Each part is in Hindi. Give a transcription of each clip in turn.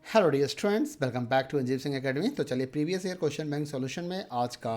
Hello dear students, welcome back to Ajeeb Singh academy. तो चलिए previous year question bank solution में आज का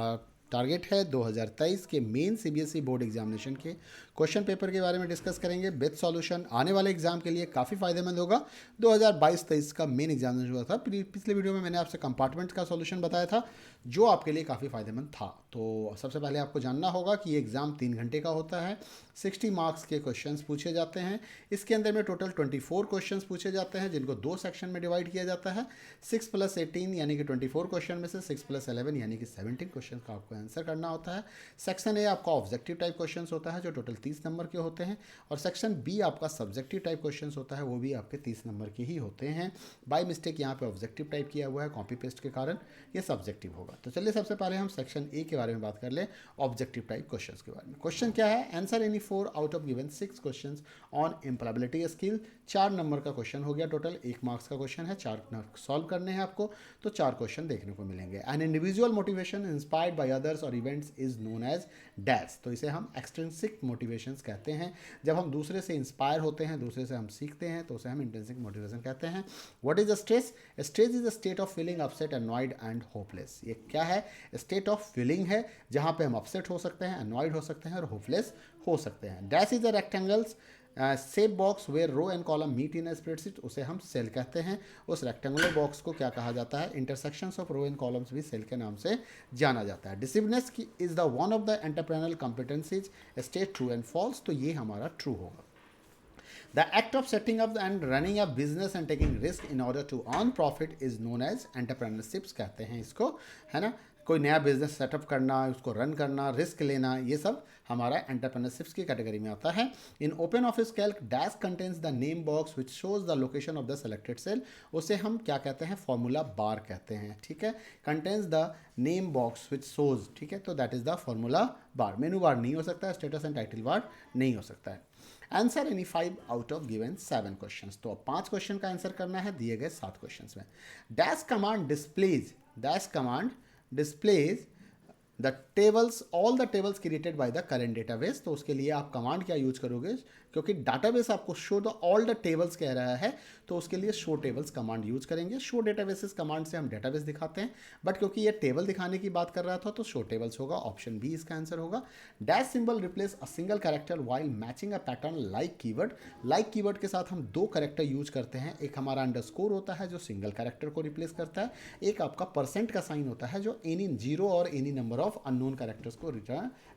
टारगेट है 2023 के मेन सीबीएसई बोर्ड एग्जामिनेशन के क्वेश्चन पेपर के बारे में डिस्कस करेंगे विद सॉल्यूशन। आने वाले एग्जाम के लिए काफ़ी फायदेमंद होगा। 2022-23 का मेन एग्जामिनेशन हुआ था। पिछले वीडियो में मैंने आपसे कंपार्टमेंट का सॉल्यूशन बताया था जो आपके लिए काफ़ी फायदेमंद था। तो सबसे पहले आपको जानना होगा कि ये एग्ज़ाम 3 घंटे का होता है। 60 मार्क्स के क्वेश्चंस पूछे जाते हैं। इसके अंदर में टोटल 24 क्वेश्चंस पूछे जाते हैं जिनको 2 सेक्शन में डिवाइड किया जाता है। 6+18 यानी कि 24 क्वेश्चन में से 6+11 यानी कि 17 क्वेश्चन का आपको आंसर करना होता है। सेक्शन ए आपका ऑब्जेक्टिव टाइप क्वेश्चन होता है जो टोटल 30 नंबर के होते हैं, और सेक्शन बी आपका सब्जेक्टिव टाइप क्वेश्चन होता है, वो भी आपके 30 नंबर के ही होते हैं। बाय मिस्टेक यहाँ पे ऑब्जेक्टिव टाइप किया हुआ है, कॉपी पेस्ट के कारण ये सब्जेक्टिव होगा। तो चलिए सबसे पहले हम सेक्शन ए के बारे में बात कर ले, ऑब्जेक्टिव टाइप क्वेश्चन के बारे में। क्वेश्चन क्या है? Answer any 4 out of given 6 question on employability skill. 4 number का क्वेश्चन हो गया, टोटल 1 मार्क्स का क्वेश्चन है। 4 सॉल्व करने हैं आपको, तो 4 क्वेश्चन देखने को मिलेंगे। An individual motivation inspired by others और events is known as dash. तो इसे हम एक्सट्रिंसिक मोटिवेशन कहते हैं। जब हम दूसरे से इंस्पायर होते हैं, दूसरे से हम सीखते हैं, तो उसे हम इंट्रिंसिक मोटिवेशन कहते हैं। What is a stress? Stress is a state of feeling upset, annoyed and hopeless. ये क्या है? स्टेट ऑफ फीलिंग है जहाँ पे हम अपसेट हो सकते हैं, अनॉयड हो सकते हैं और होपलेस हो सकते हैं। Dash is a rectangles shape box where row and column meet in spreadsheet. उसे हम सेल कहते हैं। उस रेक्टेंगुलर बॉक्स को क्या कहा जाता है? Intersections of row and columns भी सेल के नाम से जाना जाता है। डिसिवनेस की is the one of the entrepreneurial competencies. State true and false, तो ये हमारा ट्रू होगा। The act of setting up and running a business and taking risk in order to earn profit is known as entrepreneurship कहते हैं इसको, है ना। कोई नया बिजनेस सेटअप करना, उसको रन करना, रिस्क लेना, ये सब हमारा एंटरप्रेन्योरशिप की कैटेगरी में आता है। In Open Office Calc dash contains the name box which shows the location of the selected cell. उसे हम क्या कहते हैं? फॉर्मूला बार कहते हैं, ठीक है। Contains the name box which shows, ठीक है, तो that is the formula bar. मेनू बार नहीं हो सकता है, स्टेटस एंड टाइटल बार नहीं हो सकता है। Answer any 5 out of given 7 question. तो अब 5 क्वेश्चन का आंसर करना है दिए गए 7 क्वेश्चन में। Dash command displays, dash command displays the tables, all the tables created by the current database. तो उसके लिए आप कमांड क्या यूज करोगे? क्योंकि डाटाबेस आपको show the all the tables कह रहा है, तो उसके लिए शो टेबल्स कमांड यूज करेंगे। शो डेटाबेसेस कमांड से हम डेटाबेस दिखाते हैं, बट क्योंकि ये टेबल दिखाने की बात कर रहा था तो शो टेबल्स होगा। ऑप्शन बी इसका आंसर होगा। Dash symbol replace a single character while matching a pattern like keyword. Like keyword के साथ हम 2 कैरेक्टर यूज करते हैं। एक हमारा अंडरस्कोर होता है जो सिंगल कैरेक्टर को रिप्लेस करता है, एक आपका परसेंट का साइन होता है जो एनी जीरो और any number of unknown characters को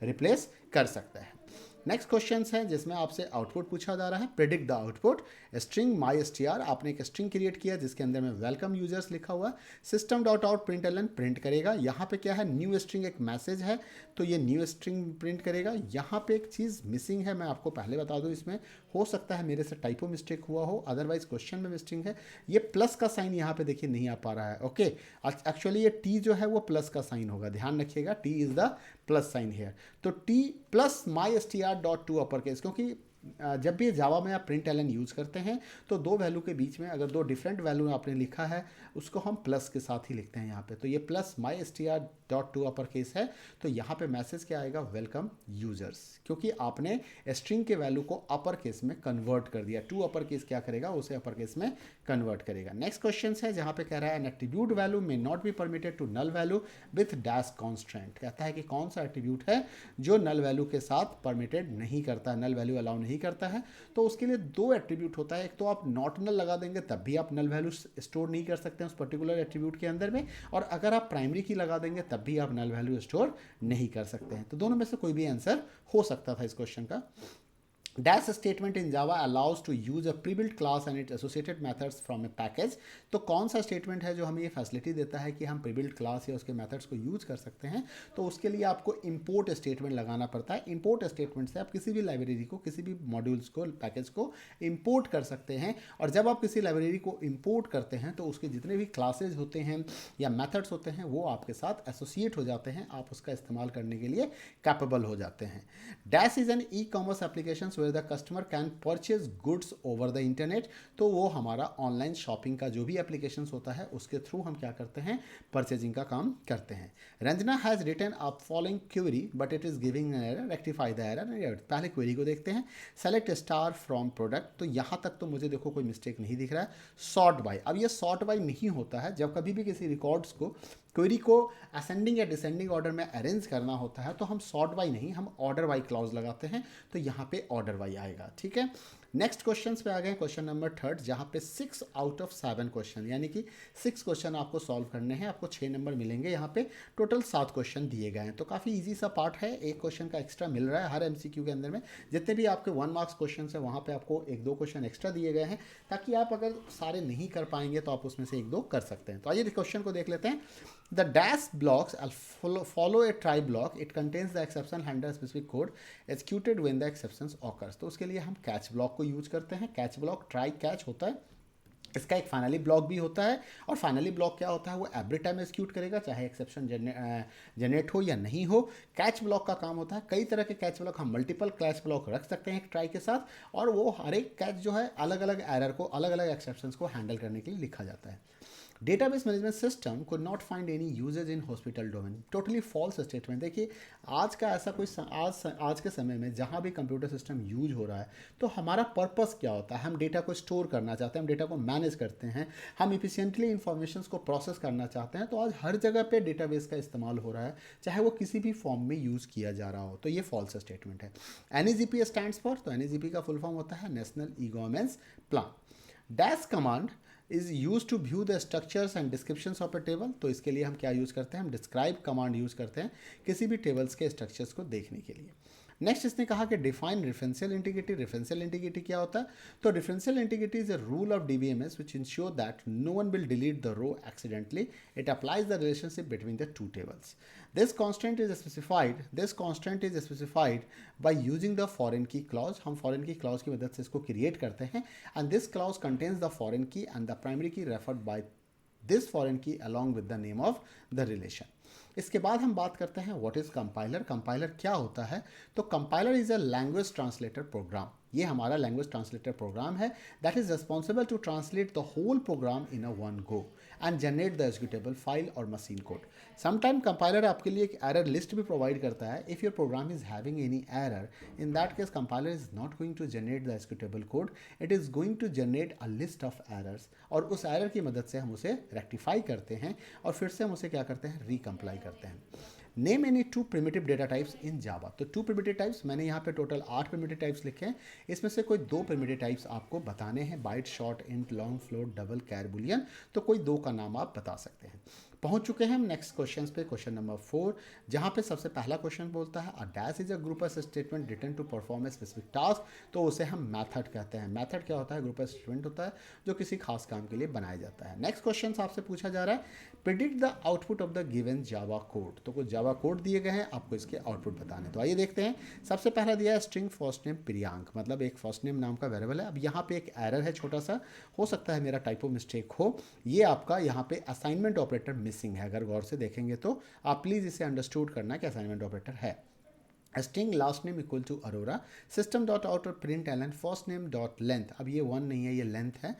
रिप्लेस कर सकता है। नेक्स्ट क्वेश्चन है जिसमें आपसे आउटपुट पूछा जा रहा है। Predict the output. स्ट्रिंग माई स्टीआर, आपने एक स्ट्रिंग क्रिएट किया जिसके अंदर में वेलकम यूजर्स लिखा हुआ है। System dot out print L print करेगा। यहाँ पे क्या है? न्यू स्ट्रिंग, एक मैसेज है, तो ये न्यू स्ट्रिंग प्रिंट करेगा। यहाँ पे एक चीज़ मिसिंग है, मैं आपको पहले बता दूँ। इसमें हो सकता है मेरे से टाइपो मिस्टेक हुआ हो, अदरवाइज क्वेश्चन में मिस्टेक है। ये प्लस का साइन यहाँ पे देखिए नहीं आ पा रहा है। ओके, एक्चुअली ये टी जो है वो प्लस का साइन होगा, ध्यान रखिएगा। T is the plus sign here. तो T plus my S T R dot to upper case, क्योंकि जब भी जावा में आप प्रिंट एलन यूज़ करते हैं तो 2 वैल्यू के बीच में अगर 2 डिफरेंट वैल्यू आपने लिखा है उसको हम प्लस के साथ ही लिखते हैं यहाँ पे। तो ये plus my S T R dot to upper case है, तो यहाँ पे मैसेज क्या आएगा? वेलकम यूजर्स, क्योंकि आपने स्ट्रिंग के वैल्यू को अपर केस में कन्वर्ट कर दिया। टू अपर केस क्या करेगा? उसे अपर केस में कन्वर्ट करेगा। नेक्स्ट क्वेश्चन है जहाँ पे कह रहा है an attribute value may not be permitted to null value with dash constant. कहता है कि कौन सा एट्रीब्यूट है जो नल वैल्यू के साथ परमिटेड नहीं करता, नल वैल्यू अलाउ नहीं करता है। तो उसके लिए 2 एट्रीब्यूट होता है। एक तो आप नॉट नल लगा देंगे तब भी आप नल वैल्यू स्टोर नहीं कर सकते हैं उस पर्टिकुलर एट्रीब्यूट के अंदर में, और अगर आप प्राइमरी की लगा देंगे तब भी आप नल वैल्यू स्टोर नहीं कर सकते हैं। तो दोनों में से कोई भी आंसर हो सकता था इस क्वेश्चन का। Dash statement in Java allows to use a pre-built class and its associated methods from a package। तो कौन सा स्टेटमेंट है जो हमें ये फैसिलिटी देता है कि हम प्रीबिल्ट क्लास या उसके मेथड्स को यूज कर सकते हैं? तो उसके लिए आपको इंपोर्ट स्टेटमेंट लगाना पड़ता है। इंपोर्ट स्टेटमेंट से आप किसी भी लाइब्रेरी को, किसी भी मॉड्यूल्स को, पैकेज को इंपोर्ट कर सकते हैं। और जब आप किसी लाइब्रेरी को इंपोर्ट करते हैं तो उसके जितने भी क्लासेज होते हैं या मेथड्स होते हैं वो आपके साथ एसोसिएट हो जाते हैं, आप उसका इस्तेमाल करने के लिए कैपेबल हो जाते हैं। Dash is an e commerce application where the customer can purchase goods over the internet, तो वो हमारा ऑनलाइन शॉपिंग का जो भी एप्लीकेशन होता है उसके थ्रू हम क्या करते हैं, परचेजिंग का काम करते हैं। Ranjana has written a following query but it is giving an error, rectify the error. पहले क्वेरी को देखते हैं, सेलेक्ट स्टार फ्रॉम प्रोडक्ट, तो यहाँ तक तो मुझे देखो कोई मिस्टेक नहीं दिख रहा है। सॉर्ट बाय, अब ये सॉर्ट बाय नहीं होता है, जब कभी भी किसी रिकॉर्ड्स को क्वेरी को असेंडिंग या डिसेंडिंग ऑर्डर में अरेंज करना होता है तो हम सॉर्ट बाय नहीं, हम ऑर्डर बाय क्लॉज लगाते हैं, तो यहाँ पे ऑर्डर बाय आएगा। ठीक है, नेक्स्ट क्वेश्चन पे आ गए, क्वेश्चन नंबर 3 जहाँ पे 6 आउट ऑफ 7 क्वेश्चन, यानी कि 6 क्वेश्चन आपको सॉल्व करने हैं, आपको 6 नंबर मिलेंगे। यहाँ पे टोटल 7 क्वेश्चन दिए गए हैं, तो काफ़ी इजी सा पार्ट है, एक क्वेश्चन का एक्स्ट्रा मिल रहा है हर एमसीक्यू के अंदर में। जितने भी आपके 1 मार्क्स क्वेश्चन है वहाँ पे आपको 1-2 क्वेश्चन एक्स्ट्रा दिए गए हैं, ताकि आप अगर सारे नहीं कर पाएंगे तो आप उसमें से 1-2 कर सकते हैं। तो आइए क्वेश्चन को देख लेते हैं। The dash blocks follow a try block. It contains the exception handler specific code executed when the exceptions occurs. तो उसके लिए हम कैच ब्लॉक को यूज करते हैं। कैच ब्लॉक ट्राई कैच होता है, इसका एक फाइनली ब्लॉक भी होता है, और फाइनली ब्लॉक क्या होता है, वो एवरी टाइम एग्जीक्यूट करेगा चाहे एक्सेप्शन जनरेट हो या नहीं हो। कैच ब्लॉक का काम होता है, कई तरह के कैच ब्लॉक, हम मल्टीपल कैच ब्लॉक रख सकते हैं एक ट्राई के साथ, और वो हर एक कैच जो है अलग अलग एरर को, अलग अलग एक्सेप्शंस को हैंडल करने के लिए लिखा जाता है। Database management system could not find any usages in hospital domain, totally false statement. देखिए आज का ऐसा कोई आज के समय में जहाँ भी कंप्यूटर सिस्टम यूज हो रहा है तो हमारा पर्पस क्या होता है, हम डेटा को स्टोर करना चाहते हैं, हम डेटा को मैनेज करते हैं, हम इफिशिएंटली इंफॉर्मेशन को प्रोसेस करना चाहते हैं, तो आज हर जगह पे डेटाबेस का इस्तेमाल हो रहा है, चाहे वो किसी भी फॉर्म में यूज़ किया जा रहा हो, तो ये फॉल्स स्टेटमेंट है। NEGP स्टैंड्स फॉर, तो NEGP का फुल फॉर्म होता है national e governance plan. Dash command is use to view the structures and descriptions of a table, तो इसके लिए हम क्या यूज़ करते हैं, हम डिस्क्राइब कमांड यूज़ करते हैं किसी भी टेबल्स के स्ट्रक्चर्स को देखने के लिए। नेक्स्ट इसने कहा कि define referential integrity. Referential integrity क्या होता है, तो referential integrity is a rule of DBMS which ensure that no one will delete the row accidentally, it applies the relationship between the two tables. This constant is specified by using the foreign key clause, हम फॉरेन की क्लॉज की मदद से इसको क्रिएट करते हैं, and this clause contains the foreign key and the primary की रेफर्ड बाय दिस फॉरेन की along with the name of the relation. इसके बाद हम बात करते हैं व्हाट इज कंपाइलर। कंपाइलर क्या होता है, तो compiler is a language translator program, ये हमारा लैंग्वेज ट्रांसलेटर प्रोग्राम है that is responsible to translate the whole program in a one go and generate the executable file और मशीन कोड। समटाइम कंपाइलर आपके लिए एक एरर लिस्ट भी प्रोवाइड करता है, if your program is having any error, in that case compiler is not going to generate the executable code, it is going to generate a list of errors, और उस एरर की मदद से हम उसे रेक्टिफाई करते हैं और फिर से हम उसे क्या करते हैं, रिकम्प्लाई करते हैं। Name any 2 primitive data types in Java, तो 2 प्रिमिटिव टाइप्स मैंने यहाँ पे टोटल 8 प्रिमिटिव टाइप्स लिखे हैं, इसमें से कोई 2 प्रिमिटिव टाइप्स आपको बताने हैं, byte, short, int, long, float, double, char, boolean, तो कोई 2 का नाम आप बता सकते हैं। पहुंच चुके हैं हम नेक्स्ट क्वेश्चन पे, क्वेश्चन नंबर 4, जहाँ पे सबसे पहला क्वेश्चन बोलता है a dash is a group of statement written to perform a specific task, तो उसे हम मेथड कहते हैं। मेथड क्या होता है, ग्रुप ऑफ स्टेटमेंट होता है जो किसी खास काम के लिए बनाया जाता है। नेक्स्ट क्वेश्चन आपसे पूछा जा रहा है predict the output of the given Java code, तो कुछ जावा कोड दिए गए हैं, आपको इसके आउटपुट बताने। तो आइए देखते हैं, सबसे पहला दिया है स्ट्रिंग फर्स्ट नेम प्रियांक, मतलब एक फर्स्ट नेम नाम का वेरिएबल है। अब यहाँ पे एक एरर है छोटा सा, हो सकता है मेरा टाइपो मिस्टेक हो, ये आपका यहाँ पे असाइनमेंट ऑपरेटर मिसिंग है, अगर गौर से देखेंगे तो आप प्लीज़ इसे अंडरस्टूड करना कि असाइनमेंट ऑपरेटर है। String last name equal to Arora, system dot out और println first name dot length, अब ये 1 नहीं है, ये लेंथ है,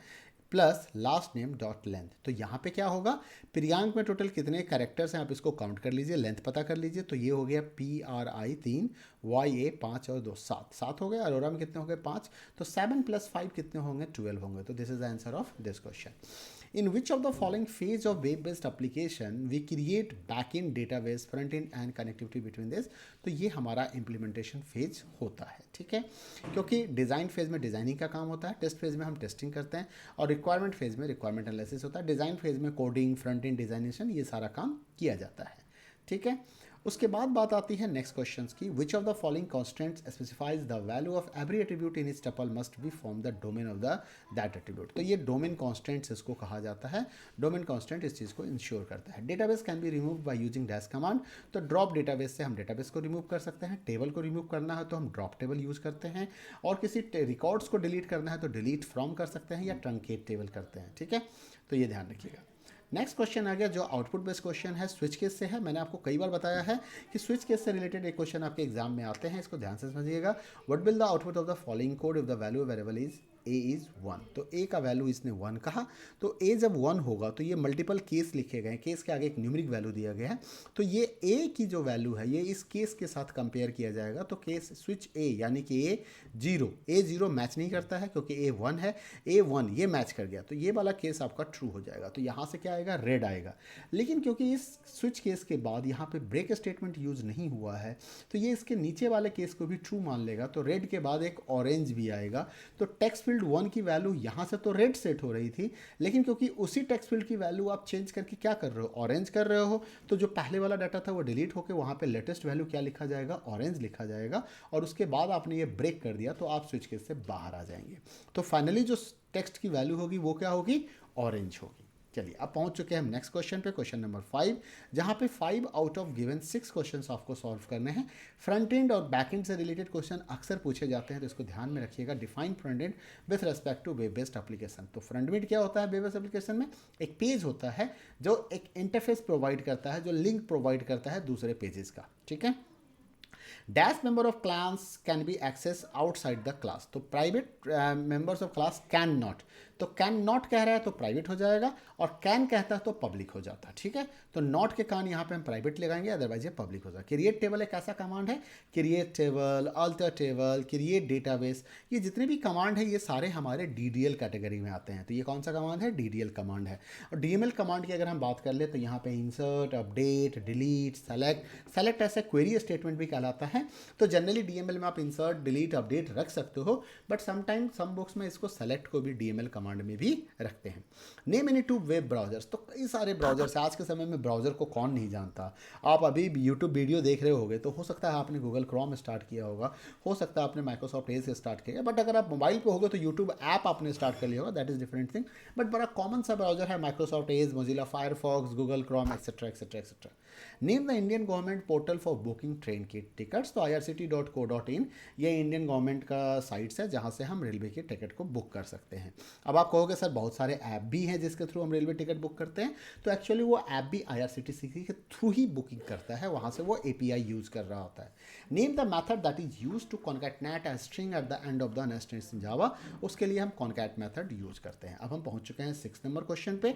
plus last name dot length. तो यहाँ पे क्या होगा, प्रियांक में टोटल कितने कैरेक्टर्स हैं आप इसको काउंट कर लीजिए, लेंथ पता कर लीजिए, तो ये हो गया PRI 3, YA 5 और 2 7 हो गए। अरोरा में कितने हो गए 5, तो 7 + 5 कितने होंगे, 12 होंगे। तो this is the answer of this question. In which of the following phase of web-based application we create back-end database, front-end and connectivity between this, तो ये हमारा implementation phase होता है, ठीक है, क्योंकि डिज़ाइन फेज में डिज़ाइनिंग का काम होता है, टेस्ट फेज में हम टेस्टिंग करते हैं, और रिक्वायरमेंट फेज में रिक्वायरमेंट एनालिसिस होता है, डिज़ाइन फेज में कोडिंग, फ्रंट एंड डिज़ाइनेशन, ये सारा काम किया जाता है, ठीक है। उसके बाद बात आती है नेक्स्ट क्वेश्चन की, विच of the following constants specifies the value of every attribute in its tuple must be from the domain of the that attribute, तो ये डोमेन कॉन्स्टेंट्स इसको कहा जाता है। डोमेन कॉन्स्टेंट इस चीज़ को इंश्योर करता है। Database can be remove by using dash command, तो ड्रॉप डेटाबेस से हम डेटाबेस को रिमूव कर सकते हैं। टेबल को रिमूव करना है तो हम ड्रॉप टेबल यूज़ करते हैं, और किसी रिकॉर्ड्स को डिलीट करना है तो डिलीट फ्रॉम कर सकते हैं, या ट्रंकेट टेबल करते हैं, ठीक है, तो ये ध्यान रखिएगा। नेक्स्ट क्वेश्चन आ गया जो आउटपुट बेस्ड क्वेश्चन है, स्विच केस से है। मैंने आपको कई बार बताया है कि स्विच केस से रिलेटेड एक क्वेश्चन आपके एग्जाम में आते हैं, इसको ध्यान से समझिएगा। What will the output of the following code if the value variable is A is 1। तो ए का वैल्यू इसने 1 कहा, तो ए जब 1 होगा तो ये मल्टीपल केस लिखे गए हैं, केस के आगे एक न्यूमरिक वैल्यू दिया गया है, तो ये ए की जो वैल्यू है ये इस केस के साथ कंपेयर किया जाएगा। तो केस स्विच ए यानी कि ए जीरो मैच नहीं करता है क्योंकि ए 1 है, ए 1 ये मैच कर गया, तो ये वाला केस आपका ट्रू हो जाएगा। तो यहाँ से क्या आएगा, रेड आएगा। लेकिन क्योंकि इस स्विच केस के बाद यहाँ पे ब्रेक स्टेटमेंट यूज़ नहीं हुआ है, तो ये इसके नीचे वाले केस को भी ट्रू मान लेगा, तो रेड के बाद एक ऑरेंज भी आएगा। तो टेक्स्ट फील्ड 1 की वैल्यू यहाँ से तो रेड सेट हो रही थी, लेकिन क्योंकि उसी टेक्स्ट फील्ड की वैल्यू आप चेंज करके क्या कर रहे हो, ऑरेंज कर रहे हो, तो जो पहले वाला डाटा था वो डिलीट होकर वहाँ पे लेटेस्ट वैल्यू क्या लिखा जाएगा, ऑरेंज लिखा जाएगा। और उसके बाद आपने ये ब्रेक कर दिया तो आप स्विच केस से बाहर आ जाएंगे। तो फाइनली जो टेक्स्ट की वैल्यू होगी वो क्या होगी, ऑरेंज होगी। चलिए अब पहुंच चुके हैं हम नेक्स्ट क्वेश्चन पे, क्वेश्चन नंबर 5, जहां पे 5 आउट ऑफ गिवन 6 क्वेश्चंस आपको सॉल्व करने हैं। फ्रंट एंड और बैक एंड से रिलेटेड क्वेश्चन अक्सर पूछे जाते हैं, तो इसको ध्यान में रखिएगा। Define front end with respect to web based application. तो फ्रंट एंड क्या होता है वेब बेस्ड एप्लीकेशन में, एक पेज होता है जो एक इंटरफेस प्रोवाइड करता है, जो लिंक प्रोवाइड करता है दूसरे पेजेस का, ठीक है। Dash member of class can be access outside the class. तो private members of class can not, तो कैन नॉट कह रहा है तो प्राइवेट हो जाएगा, और कैन कहता है तो पब्लिक हो जाता है, ठीक है। तो नॉट के कान यहाँ पे हम प्राइवेट लगाएंगे, अदरवाइज ये पब्लिक हो जाएगा। क्रिएट टेबल एक ऐसा कमांड है, create table, alter table, create database, ये जितने भी कमांड है ये सारे हमारे DDL कैटेगरी में आते हैं। तो ये कौन सा कमांड है, DDL कमांड है। और DML कमांड की अगर हम बात कर ले तो यहाँ पे इंसर्ट, अपडेट, डिलीट, सेलेक्ट ऐसा क्वेरी स्टेटमेंट भी कहलाता है। तो जनरली DML में आप इंसर्ट, डिलीट, अपडेट रख सकते हो, बट समटाइम सम बुक्स में इसको सेलेक्ट को भी DML कमांड में भी रखते हैं। Name any two web browsers, तो कई सारे ब्राउजर्स, आज के समय में ब्राउजर को कौन नहीं जानता। आप अभी यूट्यूब वीडियो देख रहे होगे तो हो सकता है आपने गूगल क्रोम स्टार्ट किया होगा, हो सकता है आपने माइक्रोसॉफ्ट एज से स्टार्ट किया, बट अगर आप मोबाइल पे होगे तो यूट्यूब ऐप आपने स्टार्ट कर लिया होगा, that is different thing. But बड़ा कॉमन सा ब्राउजर है Microsoft Edge, Mozilla Firefox, Google Chrome, etcetera etcetera etcetera. Name the Indian government portal for booking train की टिकट्स। तो irct.co.in ये इंडियन गवर्नमेंट का साइट्स है जहाँ से हम रेलवे की टिकट को बुक कर सकते हैं। अब आप कहोगे सर बहुत सारे ऐप भी हैं जिसके थ्रू हम रेलवे टिकट बुक करते हैं, तो एक्चुअली वो ऐप भी IRCTC के थ्रू ही बुकिंग करता है, वहाँ से वो API यूज़ कर रहा होता है। Name the method that is use to concatenate a string at the end of the nested in Java, उसके लिए हम कॉन्कैट मेथड यूज करते हैं। अब हम पहुँच चुके हैं 6 नंबर क्वेश्चन पे।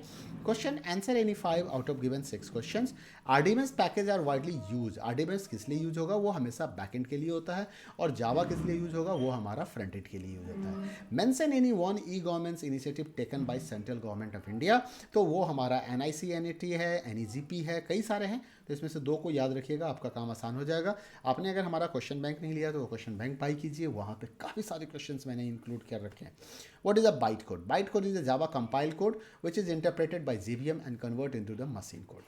Question answer any 5 out of given 6 question. RDBMS package are widely use. RDBMS किस लिए यूज होगा, वो हमेशा बैकएंड के लिए होता है, और जावा किस लिए यूज होगा, वो हमारा फ्रंट एंड के लिए यूज होता है। Mention any one E governments initiative taken by central government of India, तो वो हमारा NICNET है, NEGP है, कई सारे हैं, तो इसमें से 2 को याद रखिएगा, आपका काम आसान हो जाएगा। आपने अगर हमारा क्वेश्चन बैंक नहीं लिया तो वो क्वेश्चन बैंक बाई कीजिए, वहाँ पे काफ़ी सारे क्वेश्चंस मैंने इंक्लूड कर रखे हैं। What is a byte code? Byte code is a Java compile code which is interpreted bye JVM and convert into the machine code.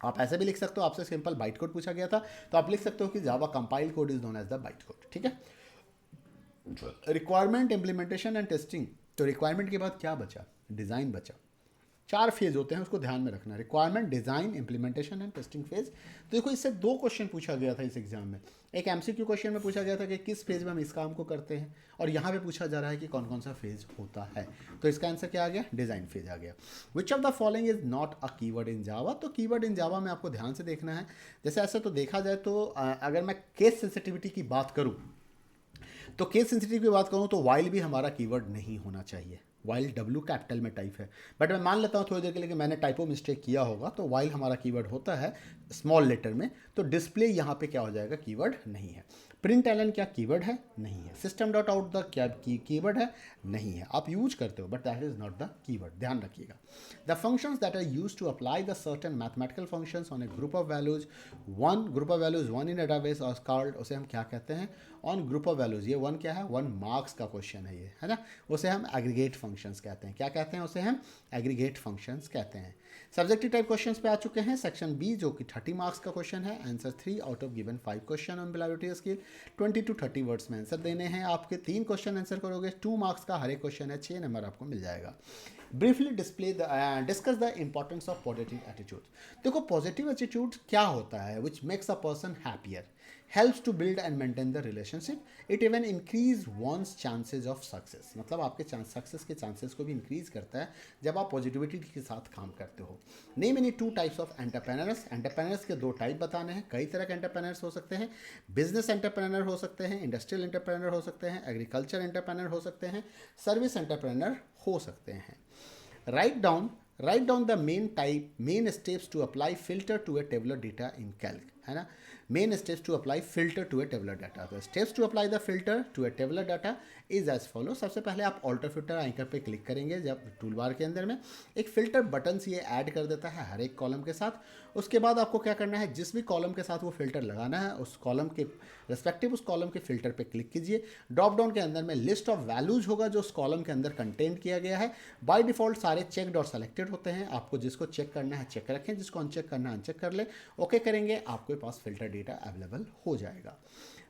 आप ऐसे भी लिख सकते हो, आपसे सिंपल बाइट कोड पूछा गया था तो आप लिख सकते हो कि Java compile code is known as the byte code, ठीक है। Requirement, implementation and testing. तो रिक्वायरमेंट के बाद क्या बचा, डिज़ाइन बचा। 4 फेज होते हैं, उसको ध्यान में रखना, requirement, design, implementation and testing phase. तो देखो इससे 2 क्वेश्चन पूछा गया था इस एग्जाम में। एक MCQ क्वेश्चन में पूछा गया था कि किस फेज में हम इस काम को करते हैं, और यहाँ पे पूछा जा रहा है कि कौन कौन सा फेज होता है। तो इसका आंसर क्या आ गया, डिज़ाइन फेज आ गया। Which of the following is not a keyword in Java? तो कीवर्ड इन जावा में आपको ध्यान से देखना है। जैसे ऐसे तो देखा जाए तो अगर मैं केस सेंसिटिविटी की बात करूँ तो केस सेंसिटिव की बात करूँ तो वाइल भी हमारा कीवर्ड नहीं होना चाहिए। वाइल W कैपिटल में टाइप है, बट मैं मान लेता हूँ थोड़ी देर के लिए कि मैंने टाइपो मिस्टेक किया होगा, तो वाइल हमारा कीवर्ड होता है स्मॉल लेटर में, तो डिस्प्ले यहाँ पे क्या हो जाएगा, कीवर्ड नहीं है। प्रिंट एलन क्या कीवर्ड है, नहीं है। सिस्टम डॉट आउट द क्या कीवर्ड है, नहीं है। आप यूज करते हो but that is not the keyword, ध्यान रखिएगा। The functions that are use to apply the certain mathematical functions on a group of values one in database are called, उसे हम क्या कहते हैं, ऑन ग्रुप ऑफ वैल्यूज। ये 1 क्या है, 1 मार्क्स का क्वेश्चन है ये, है ना। उसे हम एग्रीगेट फंक्शंस कहते हैं। क्या कहते हैं उसे, हम एग्रीगेट फंक्शंस कहते हैं। सब्जेक्टिव टाइप क्वेश्चंस पे आ चुके हैं। सेक्शन B जो कि 30 मार्क्स का क्वेश्चन है। Answer 3 out of given 5 question on employability skill. 20 to 30 words में आंसर देने हैं आपके। 3 क्वेश्चन आंसर करोगे, 2 मार्क्स का हर एक क्वेश्चन है, 6 नंबर आपको मिल जाएगा। Briefly discuss the importance of positive attitude. देखो पॉजिटिव एटीट्यूड क्या होता है, which makes a person happier. Helps to build and maintain the relationship, it even increase one's chances of success, मतलब आपके सक्सेस के चांसेस को भी इंक्रीज करता है जब आप पॉजिटिविटी के साथ काम करते हो। Name any two types of entrepreneurs, entrepreneurs के दो टाइप बताने हैं। कई तरह के एंटरप्रेन्योर्स हो सकते हैं, बिजनेस एंटरप्रेन्योर हो सकते हैं, इंडस्ट्रियल एंटरप्रेन्योर हो सकते हैं, एग्रीकल्चर एंटरप्रेन्योर हो सकते हैं, सर्विस एंटरप्रेन्योर हो सकते हैं। Write down the main steps to apply filter to a tabular data in Calc, है ना। Main steps to apply filter to a tabular data, तो steps to apply the filter to a tabular data is as follow. सबसे पहले आप ऑल्टर फिल्टर आइकन पे क्लिक करेंगे, जब टूल बार के अंदर में एक फिल्टर बटन से ये ऐड कर देता है हर एक कॉलम के साथ। उसके बाद आपको क्या करना है, जिस भी कॉलम के साथ वो फिल्टर लगाना है उस कॉलम के रेस्पेक्टिव उस कॉलम के फिल्टर पे क्लिक कीजिए। ड्रॉप डाउन के अंदर में लिस्ट ऑफ वैल्यूज होगा जो उस कॉलम के अंदर कंटेंट किया गया है। बाय डिफॉल्ट सारे चेकड और सेलेक्टेड होते हैं, आपको जिसको चेक करना है चेक रखें, जिसको अनचेक करना है अनचेक कर ले। ओके करेंगे, आपके पास फिल्टर डेटा अवेलेबल हो जाएगा।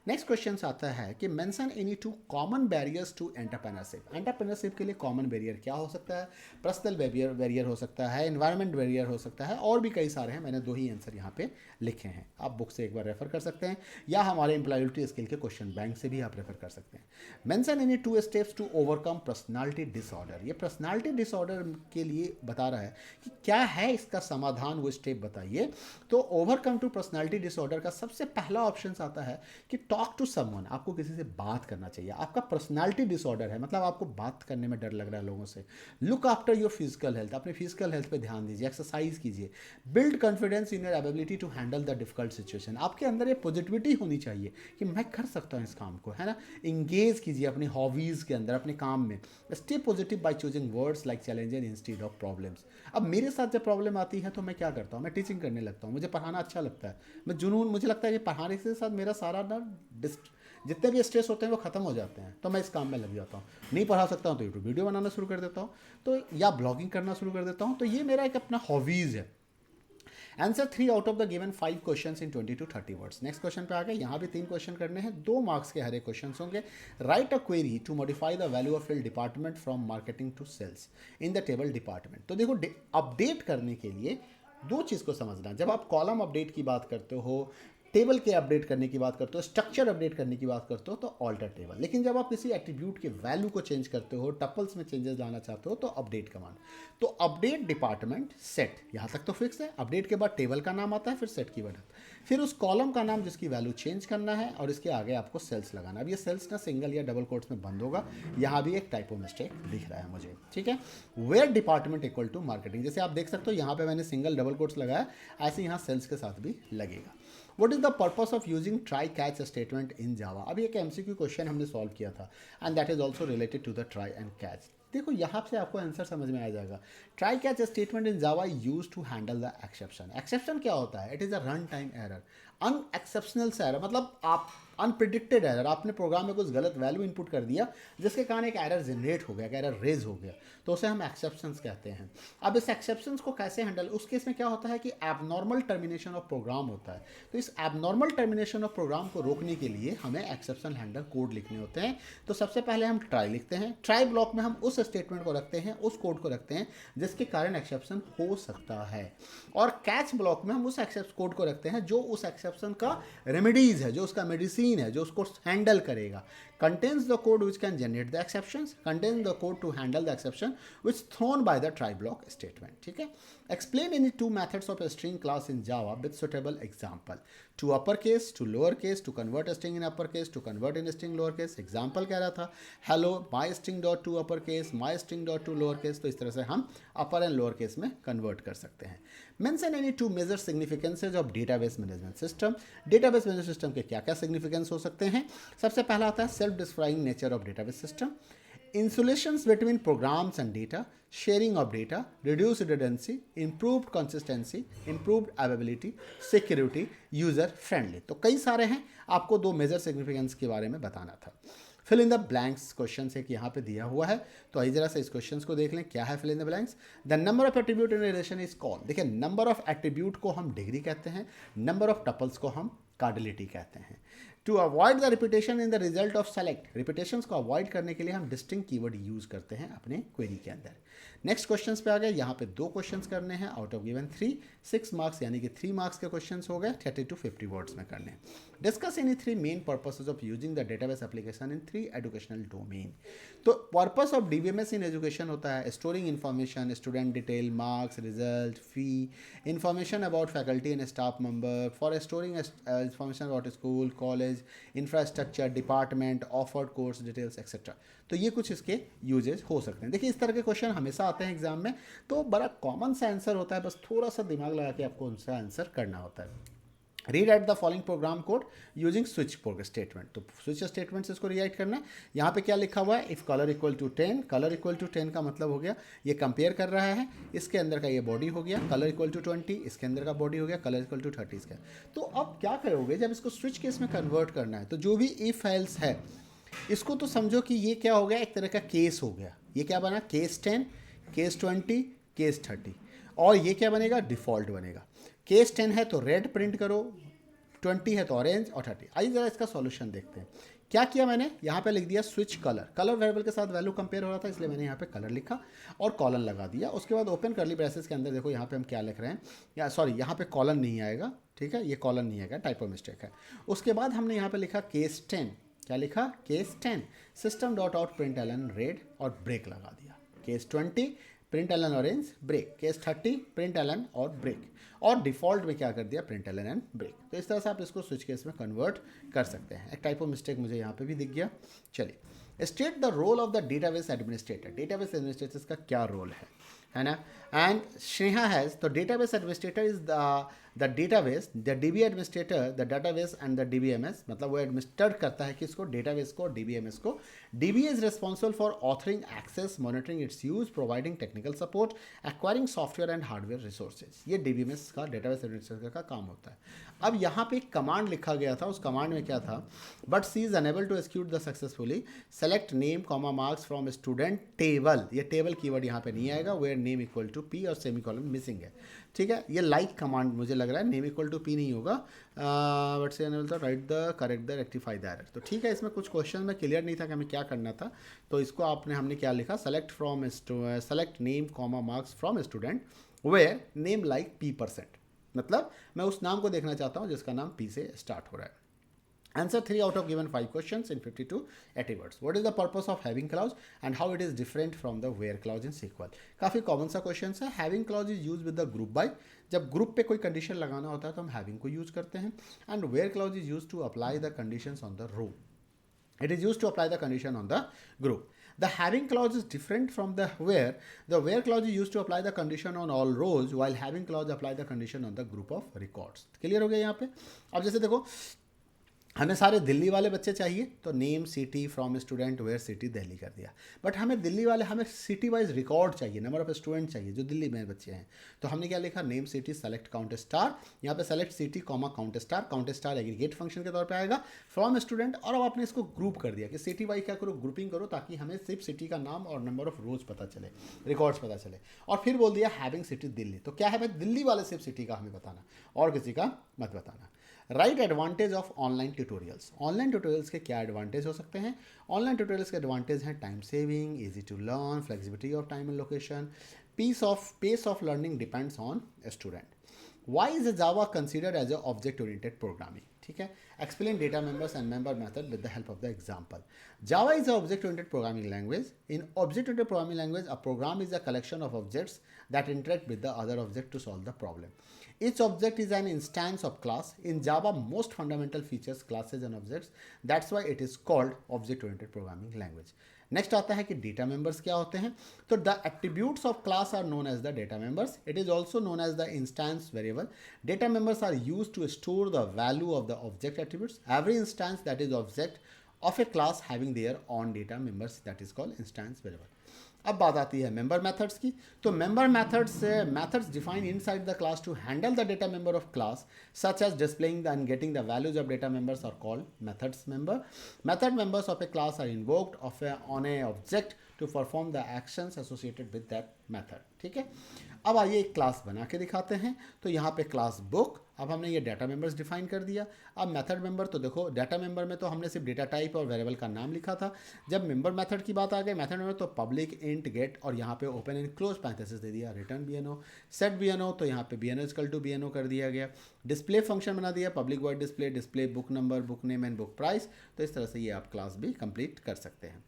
नेक्स्ट क्वेश्चन आता है कि mention any two common barriers to entrepreneurship. Entrepreneurship के लिए कॉमन बैरियर क्या हो सकता है? पर्सनल बैरियर हो सकता है, एनवायरनमेंट बैरियर हो सकता है, और भी कई सारे हैं। मैंने दो ही आंसर यहाँ पे लिखे हैं, आप बुक से एक बार रेफर कर सकते हैं या हमारे एम्प्लॉयबिलिटी स्किल के क्वेश्चन बैंक से भी आप रेफर कर सकते हैं। Mention any two steps to overcome personality disorder. ये पर्सनालिटी डिसऑर्डर के लिए बता रहा है कि क्या है इसका समाधान, वो स्टेप बताइए। तो ओवरकम टू पर्सनालिटी डिसऑर्डर का सबसे पहला ऑप्शन आता है कि टॉक टू समवन, आपको किसी से बात करना चाहिए। आपका पर्सनालिटी डिसऑर्डर है, मतलब आपको बात करने में डर लग रहा है लोगों से। Look after your physical health, अपने फिजिकल हेल्थ पे ध्यान दीजिए, एक्सरसाइज कीजिए। Build confidence in your ability to handle the difficult situation, आपके अंदर ये पॉजिटिविटी होनी चाहिए कि मैं कर सकता हूँ इस काम को, है ना। इंगेज कीजिए अपनी हॉबीज़ के अंदर, अपने काम में। Stay positive by choosing words like challenges instead of problems. अब मेरे साथ जब प्रॉब्लम आती है तो मैं क्या करता हूँ, मैं टीचिंग करने लगता हूँ, मुझे पढ़ाना अच्छा लगता है। मैं जुनून, मुझे लगता है कि पढ़ाने के साथ मेरा सारा ना जितने भी स्ट्रेस होते हैं वो खत्म हो जाते हैं, तो मैं इस काम में लग जाता हूँ। नहीं पढ़ा सकता हूँ तो यूट्यूब वीडियो बनाना शुरू कर देता हूँ, तो या ब्लॉगिंग करना शुरू कर देता हूँ। तो ये मेरा एक अपना हॉबीज़ है। Answer 3 out of the given 5 question in 20 to 30 words. Next question पे आ गए, यहाँ भी 3 क्वेश्चन करने हैं, 2 मार्क्स के हर एक क्वेश्चन होंगे। Write a query to modify the value of field department from marketing to sales in the table department. तो देखो, अपडेट करने के लिए दो चीज़ को समझना। जब आप कॉलम अपडेट की बात करते हो, टेबल के अपडेट करने की बात करते हो, स्ट्रक्चर अपडेट करने की बात करते हो तो ऑल्टर टेबल। लेकिन जब आप किसी एट्रीब्यूट के वैल्यू को चेंज करते हो, टपल्स में चेंजेस लाना चाहते हो, तो अपडेट कमांड। तो अपडेट डिपार्टमेंट सेट, यहाँ तक तो फिक्स है। अपडेट के बाद टेबल का नाम आता है, फिर सेट की वर्ड, फिर उस कॉलम का नाम जिसकी वैल्यू चेंज करना है, और इसके आगे आपको सेल्स लगाना। अब ये सेल्स ना सिंगल या डबल कोट्स में बंद होगा, यहाँ भी एक टाइपो मिस्टेक दिख रहा है मुझे, ठीक है। Where department equal to marketing, जैसे आप देख सकते हो यहाँ पे मैंने सिंगल डबल कोट्स लगाया, ऐसे यहाँ सेल्स के साथ भी लगेगा। What is the purpose of using try catch statement in Java? अभी एक MCQ क्वेश्चन हमने सॉल्व किया था, and that is also related to the try and catch. देखो यहाँ से आपको आंसर समझ में आ जाएगा। Try catch statement in Java use to handle the exception. Exception क्या होता है? It is a run time error, unexceptional से एरर, मतलब आप अनप्रिडिक्टेड एरर, आपने प्रोग्राम में कुछ गलत वैल्यू इनपुट कर दिया जिसके कारण एक एरर जनरेट हो गया, एक एरर रेज हो गया, तो उसे हम एक्सेप्शंस कहते हैं। अब इस एक्सेप्शंस को कैसे हैंडल, उस केस में क्या होता है कि एबनॉर्मल टर्मिनेशन ऑफ प्रोग्राम होता है। तो इस एबनॉर्मल टर्मिनेशन ऑफ प्रोग्राम को रोकने के लिए हमें एक्सेप्शन हैंडल कोड लिखने होते हैं। तो सबसे पहले हम ट्राई लिखते हैं, ट्राई ब्लॉक में हम उस स्टेटमेंट को रखते हैं, उस कोड को रखते हैं जिसके कारण एक्सेप्शन हो सकता है, और कैच ब्लॉक में हम उस एक्सेप्शन कोड को रखते हैं जो उस एक्सेप्शन का रेमेडीज है, जो उसका मेडिसिन है, जो उसको हैंडल करेगा। contains the code which can generate the exceptions, contains the code to handle the exception which thrown by the try block statement, ठीक है। explain any two methods of a string class in Java with suitable example, to uppercase, to lowercase, to convert a string in uppercase, to convert in a string lowercase। example कह रहा था hello my string dot to uppercase, my string dot to lowercase, तो इस तरह से हम upper and lower case में convert कर सकते हैं। mention any two major significances of database management system। database management system के क्या क्या significance हो सकते हैं? सबसे पहला आता है self describing nature of database system, insulations between programs and data, sharing of data, reduced redundancy, improved consistency, improved availability, security, user friendly। तो कई सारे हैं, आपको दो मेजर सिग्निफिकेंस के बारे में बताना था। Fill in the blanks question से यहाँ पे दिया हुआ है, तो आइए जरा से इस क्वेश्चन को देख लें। क्या है fill in the blanks? The number of attribute in relation is called. देखिए, नंबर ऑफ एट्रीब्यूट को हम डिग्री कहते हैं, नंबर ऑफ टपल्स को हम कार्डिलिटी कहते हैं। To avoid the repetition in the result of select, repetitions को अवॉइड करने के लिए हम डिस्टिंक्ट कीवर्ड यूज करते हैं अपने क्वेरी के अंदर। नेक्स्ट क्वेश्चंस पे आ गए, यहाँ पे 2 क्वेश्चंस करने हैं आउट ऑफ गिवन 3, 6 मार्क्स यानी कि 3 मार्क्स के क्वेश्चंस हो गए, 30 to 50 वर्ड्स में करने। Discuss any 3 main purposes of using the database application in 3 educational domain. तो purpose of DBMS in education होता है storing information, student detail, marks, result, fee, information about faculty and staff member, for storing information about school, college, infrastructure, department, offered course details etcetera. तो ये कुछ इसके यूजेस हो सकते हैं। देखिए इस तरह के क्वेश्चन हमेशा आते हैं एग्जाम में, तो बड़ा कॉमन सा आंसर होता है, बस थोड़ा सा दिमाग लगा के आपको उनका आंसर करना होता है। Read at the following program code using switch statement, तो स्विच स्टेटमेंट से इसको रीराइट करना है। यहाँ पे क्या लिखा हुआ है, if colour equal to 10, colour equal to 10 का मतलब हो गया ये कंपेयर कर रहा है, इसके अंदर का ये बॉडी हो गया, कलर इक्वल टू 20 इसके अंदर का बॉडी हो गया, कलर इक्वल टू 30 इसका। तो अब क्या करोगे जब इसको स्विच केस में कन्वर्ट करना है, तो जो भी इफ एल्स है इसको तो समझो कि ये क्या हो गया, एक तरह का केस हो गया। ये क्या बना, केस 10, केस 20, केस 30, और ये क्या बनेगा, डिफ़ॉल्ट बनेगा। केस 10 है तो रेड प्रिंट करो, 20 है तो ऑरेंज, और 30। आइए ज़रा इसका सॉल्यूशन देखते हैं। क्या किया मैंने, यहाँ पे लिख दिया स्विच कलर, कलर वेरिएबल के साथ वैल्यू कंपेयर हो रहा था इसलिए मैंने यहाँ पे कलर लिखा और कॉलन लगा दिया। उसके बाद ओपन करली ब्रेसेस के अंदर देखो यहाँ पे हम क्या लिख रहे हैं, या सॉरी यहाँ पे कॉलन नहीं आएगा, ठीक है, ये कॉलन नहीं आएगा, टाइपो मिस्टेक है। उसके बाद हमने यहाँ पे लिखा केस 10, क्या लिखा, case 10 system dot out print ln red और ब्रेक लगा दिया। Case 20 print ln orange break, case 30 print ln और ब्रेक, और डिफ़ॉल्ट में क्या कर दिया, प्रिंट एलन एंड ब्रेक। तो इस तरह से आप इसको स्विच केस में कन्वर्ट कर सकते हैं। एक टाइप ऑफ मिस्टेक मुझे यहाँ पे भी दिख गया। चलिए, state the role of the database administrator, database administrator का क्या रोल है ना। एंड स्नेहा हैज़, तो database administrator is the database, the DB administrator, the database and the DBMS, मतलब वो एडमिनिस्ट्रेट करता है किसको, डेटाबेस को, डीबीएमएस को। DB is responsible for authoring access, monitoring its use, providing technical support, acquiring software and hardware resources. ये डीबीएमएस का, डेटाबेस एडमिनिस्ट्रेटर का काम होता है। अब यहाँ पे एक कमांड लिखा गया था, उस कमांड में क्या था, but C is unable to execute the successfully, select name comma marks from student table. ये टेबल कीवर्ड यहाँ पे नहीं आएगा, where name equal to P और सेमीकोलन मिसिंग है, ठीक है। ये लाइक कमांड मुझे लग रहा है, नेम इक्वल टू पी नहीं होगा, बट से अनेबल तो right the correct the rectify the error. तो ठीक है, इसमें कुछ क्वेश्चन में क्लियर नहीं था कि हमें क्या करना था, तो इसको हमने क्या लिखा, select name comma marks from student where name like P%, मतलब मैं उस नाम को देखना चाहता हूँ जिसका नाम P से स्टार्ट हो रहा है। Answer 3 out of given 5 questions in 50 to 80 words. What is the purpose of having clause and how it is different from the where clause in SQL? काफ़ी कॉमन सा क्वेश्चन है। Having clause is use with the group by, जब ग्रुप पे कोई कंडीशन लगाना होता है तो हम हैविंग को यूज करते हैं। And where clause is use to apply the conditions on the row, it is used to apply the condition on the group. The having clause is different from the where. The where clause is used to apply the condition on all rows, while having clause apply the condition on the group of records. Clear हो गया यहाँ पे। अब जैसे देखो हमें सारे दिल्ली वाले बच्चे चाहिए, तो name city from student where city Delhi कर दिया। बट हमें दिल्ली वाले, हमें सिटी वाइज रिकॉर्ड चाहिए, नंबर ऑफ स्टूडेंट चाहिए जो दिल्ली में बच्चे हैं, तो हमने क्या लिखा, name city select count star, यहाँ पे select city comma count star aggregate function के तौर पे आएगा फ्रॉम स्टूडेंट। और अब आपने इसको ग्रुप कर दिया कि सिटी वाइज क्या करो, ग्रुपिंग करो, ताकि हमें सिर्फ सिटी का नाम और नंबर ऑफ रोज पता चले, रिकॉर्ड्स पता चले। और फिर बोल दिया हैविंग सिटी दिल्ली, तो क्या है भाई, दिल्ली वाले सिर्फ सिटी का हमें बताना और किसी का मत बताना। Write advantage of online tutorials, online tutorials के क्या एडवांटेज हो सकते हैं। ऑनलाइन ट्यूटोरियल्स के एडवांटेज हैं time saving, easy to learn, flexibility of time and location, pace of learning depends on student. Why is Java considered as a object oriented programming, ठीक है। Explain data members and member method with the help of the example. Java is a object oriented programming language. In object oriented programming language a program is a collection of objects that interact with the other object to solve the problem. Each object is an instance of class. In Java, most fundamental features classes and objects. That's why it is called object-oriented programming language. Next आता है कि डेटा मेंबर्स क्या होते हैं। तो the attributes of class are known as the data members. It is also known as the instance variable. Data members are use to store the value of the object attributes. Every instance that is object of a class having their own data members that is called instance variable. अब बात आती है मेंबर मेथड्स की। तो member methods define inside the class to handle the data member of class such as displaying and getting the values of data members are called methods member. Method members of a class are invoked on a object to perform the actions associated with that method, ठीक है। अब आइए एक क्लास बना के दिखाते हैं। तो यहाँ पे क्लास बुक, अब हमने ये डाटा मेंबर्स डिफाइन कर दिया। अब मेथड मेंबर, तो देखो डाटा मेंबर में तो हमने सिर्फ डेटा टाइप और वेरिएबल का नाम लिखा था। जब मेंबर मेथड की बात आ गई मेथड मेंबर, तो पब्लिक इंट गेट और यहाँ पे ओपन एंड क्लोज पैरेंथेसिस दे दिया, return B N O, set B N O, तो यहाँ पे B N O equal to B N O कर दिया गया। डिस्प्ले फंक्शन बना दिया, public void display, display book number, book name and book price. तो इस तरह से ये आप क्लास भी कंप्लीट कर सकते हैं।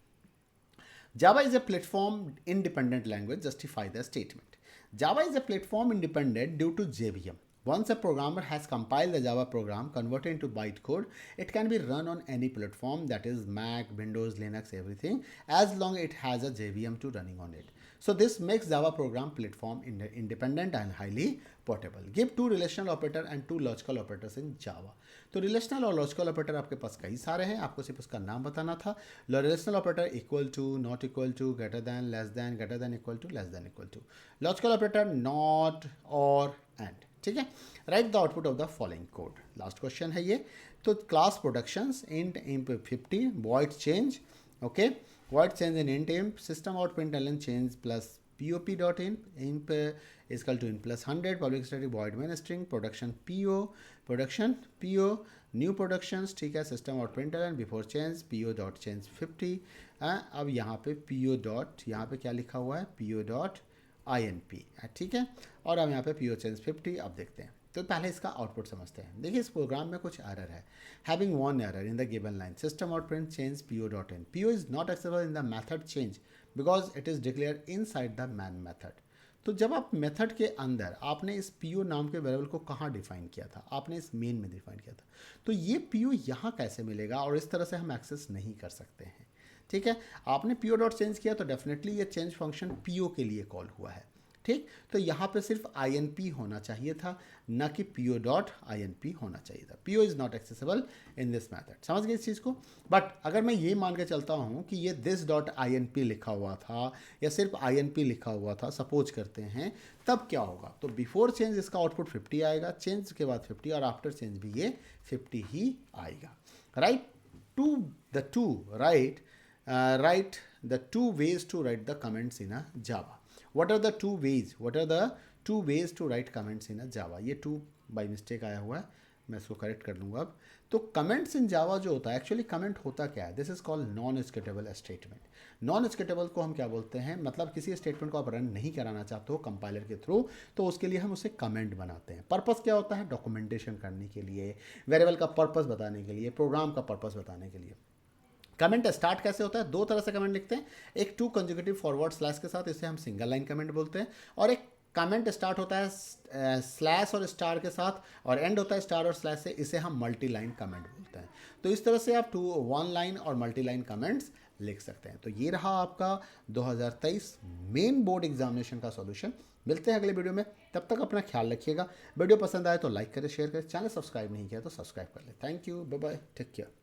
Java is a platform independent language. Justify the statement. Java is a platform independent due to JVM. Once a programmer has compiled the Java program, converted into bytecode, it can be run on any platform, that is Mac, Windows, Linux, everything, as long as it has a JVM to running on it. So this makes Java program platform independent and highly portable. Give two relational operator and two logical operators in Java. तो रिलेशनल और लॉजिकल ऑपरेटर आपके पास कई सारे हैं, आपको सिर्फ उसका नाम बताना था। Relational operator equal to, not equal to, greater than, less than, greater than equal to, less than equal to. Logical operator not, और, एंड। ठीक है। Write the output of the following code. Last question है ये। तो class productions int imp 50 void change, okay, void change in int imp, system out println change plus pop dot imp is equal to int plus 100, public static void main string, production po, new productions, ठीक है, system out println before change po dot change 50। अब यहाँ पे po dot, यहाँ पे क्या लिखा हुआ है, po dot inp, ठीक है, और अब यहाँ पे po change 50। अब देखते हैं, तो पहले इसका आउटपुट समझते हैं। देखिए इस प्रोग्राम में कुछ एरर है। Having one error in the given line, system out print change PO dot in, PO is not accessible in the method change because it is declare inside the main method. तो जब आप मेथड के अंदर आपने इस पीओ नाम के वेरिएबल को कहाँ डिफाइन किया था, आपने इस मेन में डिफाइन किया था, तो ये पीओ यहाँ कैसे मिलेगा, और इस तरह से हम एक्सेस नहीं कर सकते हैं। ठीक है, आपने पीओ डॉट चेंज किया तो डेफिनेटली ये चेंज फंक्शन पीओ के लिए कॉल हुआ है। ठीक, तो यहाँ पे सिर्फ INP होना चाहिए था, ना कि PO डॉट INP होना चाहिए था। PO is not accessible in this method. समझ गए इस चीज़ को। बट अगर मैं ये मान के चलता हूँ कि ये दिस डॉट INP लिखा हुआ था या सिर्फ INP लिखा हुआ था, सपोज करते हैं, तब क्या होगा, तो बिफोर चेंज इसका आउटपुट 50 आएगा, चेंज के बाद 50, और आफ्टर चेंज भी ये 50 ही आएगा। Write write the two ways to write the comments in a Java. What are the two ways to write comments in a Java? ये टू बाई मिस्टेक आया हुआ है, मैं इसको करेक्ट कर लूँगा अब। तो कमेंट्स इन जावा जो होता है, एक्चुअली कमेंट होता क्या है, this is called non executable statement. Non executable को हम क्या बोलते हैं, मतलब किसी स्टेटमेंट को आप रन नहीं कराना चाहते हो कंपाइलर के थ्रू, तो उसके लिए हम उसे कमेंट बनाते हैं। पर्पस क्या होता है, डॉक्यूमेंटेशन करने के लिए, वेरिएबल का पर्पस बताने के लिए, प्रोग्राम का पर्पस बताने के लिए। कमेंट स्टार्ट कैसे होता है, दो तरह से कमेंट लिखते हैं, एक टू कंजुगेटिव फॉरवर्ड स्लैश के साथ, इसे हम सिंगल लाइन कमेंट बोलते हैं, और एक कमेंट स्टार्ट होता है स्लैश और स्टार के साथ, और एंड होता है स्टार और स्लैश से, इसे हम मल्टी लाइन कमेंट बोलते हैं। तो इस तरह से आप वन लाइन और मल्टी लाइन कमेंट्स लिख सकते हैं। तो ये रहा आपका 2023 मेन बोर्ड एग्जामिनेशन का सॉल्यूशन। मिलते हैं अगले वीडियो में, तब तक अपना ख्याल रखिएगा। वीडियो पसंद आए तो लाइक करें, शेयर करें, चैनल सब्सक्राइब नहीं किया तो सब्सक्राइब कर लें। Thank you, bye bye, take care.